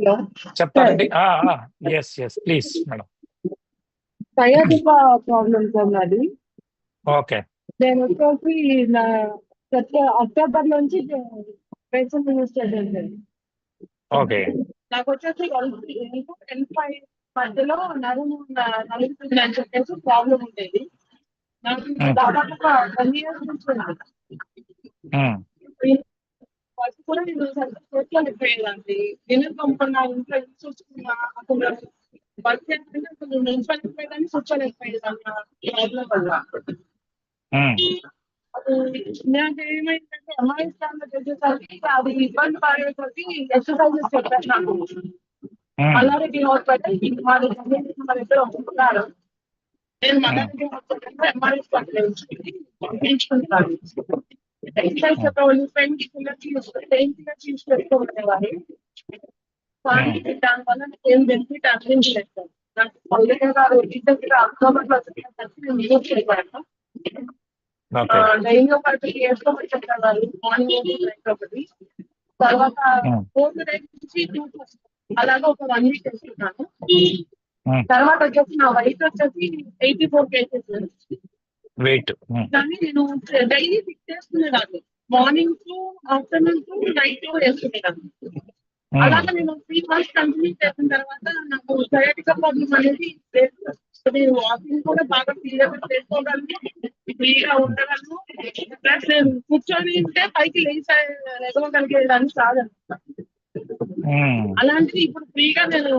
Hello sir, చెప్తానండి. Yes yes please madam. Sciatica problem sir నాది. Okay నేను వచ్చేసి నా అక్టోబర్ నుంచి మెడిసిన్ యూజ్ చేశాను సార్. ఓకే నాకు వచ్చేసి L5 మధ్యలో నలుగుతుంది అని చెప్పేసి ప్రాబ్లం ఉండేది. నాకు దాదాపు ఒక 10 years నుంచి ఉంది. ఫస్ట్ కూడా నేను సరిగ్గా చూసుకోలేకపోయేదాన్ని. నేను పంపన్నా ఇంట్లో చూసుకున్నా అసలు వర్క్ చేస్తుంటే అసలు నిలిచిపోయిపోయేదాన్ని, కూర్చోలేకపోయేదాన్ని ప్రాబ్లం వల్ల. అది నాకు ఏమైందంటే ఎంఆర్ఐ స్కాన్ లో చేసేసరికి అది ఇబ్బంది పడేసరికి ఎక్సర్సైజెస్ చెప్పారు నాకు. మల్లారెడ్డి హాస్పిటల్ మా దగ్గర ఒప్పుకున్నారు. నేను మల్లారెడ్డి హాస్పిటల్ ఎంఆర్ఐ స్కాన్ పంపించుకుంటాను. ఎక్సర్సైజ్ చెప్పేవాళ్ళు పెయిన్ కిల్లర్ యూస్ పెడుతూ ఉండేవారు. కానీ దానివల్ల నాకు ఏం బెనిఫిట్ అనిపించలేదు. నాకు అక్టోబర్ నేను యూజ్ చేయగలను. డైలీ ఒక 3 years లో చెప్పేవారు. మార్నింగ్ ఒకటి, తర్వాత 4 days నుంచి 2 అలాగా ఒక 1 week వేసుకున్నాను. తర్వాత వచ్చేసి నా weight వచ్చేసి 84 kgs. వెయిట్ కానీ నేను డైలీ 6 చేసుకునేదాన్ని. Morning to afternoon to night వేసుకునేదాన్ని. అలాగే నేను 3 months కంటిన్యూ చేసిన తర్వాత నాకు సయాటికా ప్రాబ్లం అనేది నేను వాకింగ్ కూడా బాగా ఫ్రీగా చేసుకోగలను, ఫ్రీగా ఉండగలను. ప్లస్ నేను కూర్చొని ఉంటే పైకి ఎగవగలిగేదాన్ని కాదనమాట. అలాంటిది ఇప్పుడు ఫ్రీగా నేను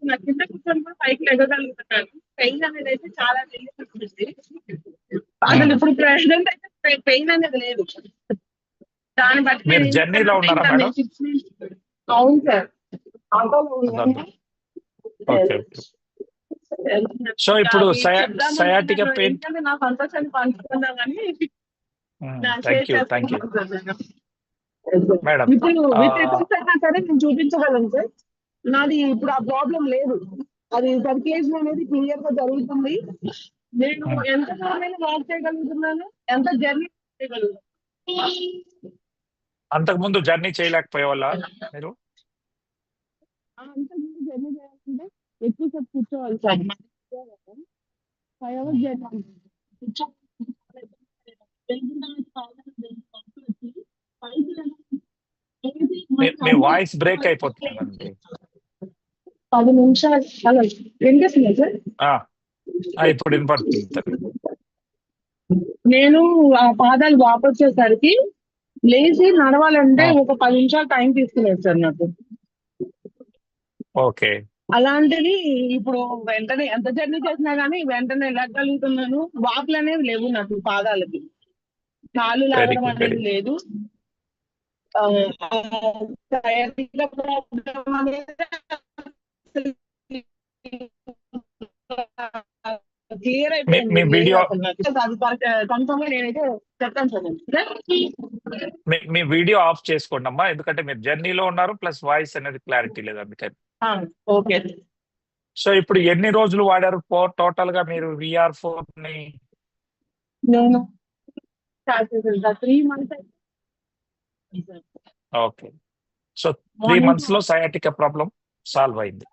నా కింద కూర్చొని కూడా పైకి ఎగగలుగుతున్నాను. పెయిన్ అనేది అయితే చాలా రిలీఫ్ ఉంటుంది. అసలు ఇప్పుడు ప్రెసిడెంట్ అయితే పెయిన్ అనేది లేదు. దాన్ని బట్టి మీరు జర్నీలో ఉన్నారా మేడం? అవును సార్. ఓకే. సో ఇప్పుడు సయాటికా పెయిన్ నా సంతోషాన్ని పంచుకున్నామని థ్యాంక్ యూ మేడం. సరే నేను చూపించగలను సార్. నాది ఇప్పుడు ఆ ప్రాబ్లం లేదు. అది సర్క్యులేషన్ అనేది క్లియర్ గా జరుగుతుంది. నేను ఎంత దూరమైన వాక్ చేయగలుగుతున్నాను, ఎంత జర్నీ చేయగలుగుతాను. అంతకుముందు జర్నీ చేయలేకపోయేవాళ్ళ మీరు? అంతకుముందు జర్నీ చేయాలంటే ఎక్కువసేపు కూర్చోవాలి సార్. 5 hours journey. మీ వాయిస్ బ్రేక్ అయిపోతుందండి. 10 నిమిషాలు అలా వినిపిస్తుంది సార్. ఇప్పుడు వినపడుతుంది. నేను ఆ పాదాలు వాపొచ్చేసరికి లేచి నడవాలంటే ఒక 10 నిమిషాలు టైం తీసుకునేది సార్ నాకు. ఓకే. అలాంటిది ఇప్పుడు వెంటనే ఎంత జర్నీ చేసినా గానీ వెంటనే వెళ్ళగలుగుతున్నాను. వాపులు అనేవి లేవు నాకు పాదాలకి. కాళ్ళు లాగడం అనేది లేదు. క్లియర్ అయిపోయింది. నేనైతే చెప్తాను సార్. మీ వీడియో ఆఫ్ చేసుకోండి అమ్మా, ఎందుకంటే మీరు జర్నీలో ఉన్నారు, ప్లస్ వాయిస్ అనేది క్లారిటీ లేదు అందుకని. ఓకే. సో ఇప్పుడు ఎన్ని రోజులు వాడారు టోటల్ గా మీరు VR4 ని? నేను 3 months. ఓకే. సో 3 months లో సయాటికా ప్రాబ్లం సాల్వ్ అయింది.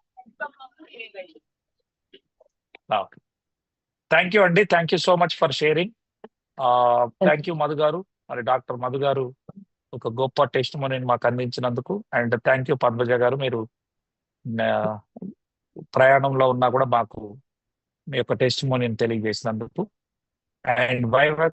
ఓకే. థ్యాంక్ యూ అండి. Thank you so much for sharing. Thank you Madhu గారు. మరి డాక్టర్ మధు గారు ఒక గొప్ప టెస్టిమోనీని మాకు అందించినందుకు. అండ్ థ్యాంక్ యూ పద్మజ గారు, మీరు ప్రయాణంలో ఉన్నా కూడా మాకు మీ యొక్క టెస్టిమోనీని తెలియజేసినందుకు. అండ్